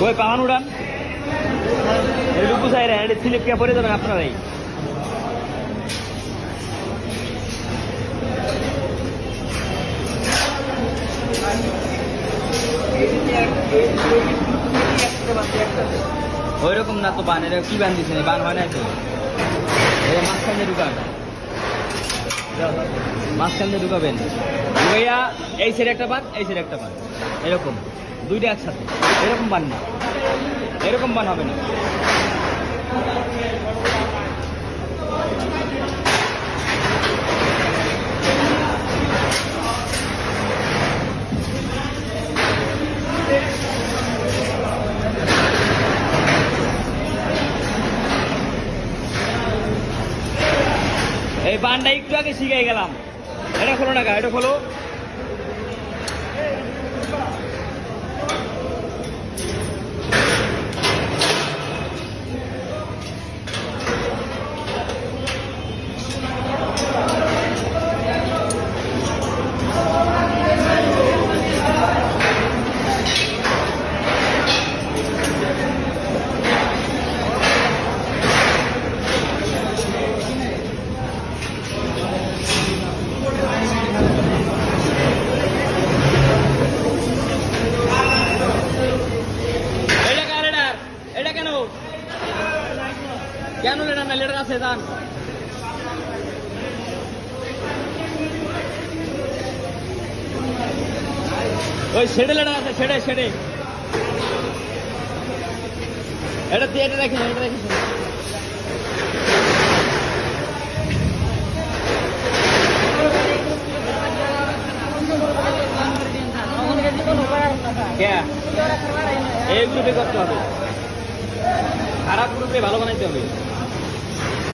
ওই পাওয়ান উড়ান এইটুকু চাই রে স্লিপ কে পরে যাবেন আপনারাই। ওই রকম না তো বান, এটা কি বান দিচ্ছে বান হয় না তো, এটা মাঝখানে ঢুকান, মাঝখানে ঢুকাবেন, ঢুকাইয়া এই সাইডে একটা বান এই সাইডে একটা বান, এরকম দুইটা একসাথে, এরকম বান না, এরকম বান হবে না। এই বানটা একটু আগে শিখে গেলাম, এটা খোলো না, এটা খোলো। কেন লেটার না, লেটার আছে দান। ওই ছেড়ে লেটার আছে, ছেড়ে ছেড়ে এটা দিয়ে এটা দেখেন, এটা দেখেন। এইগুলো করতে হবে, খারাপ গ্রুপে ভালো বানাইতে হবে।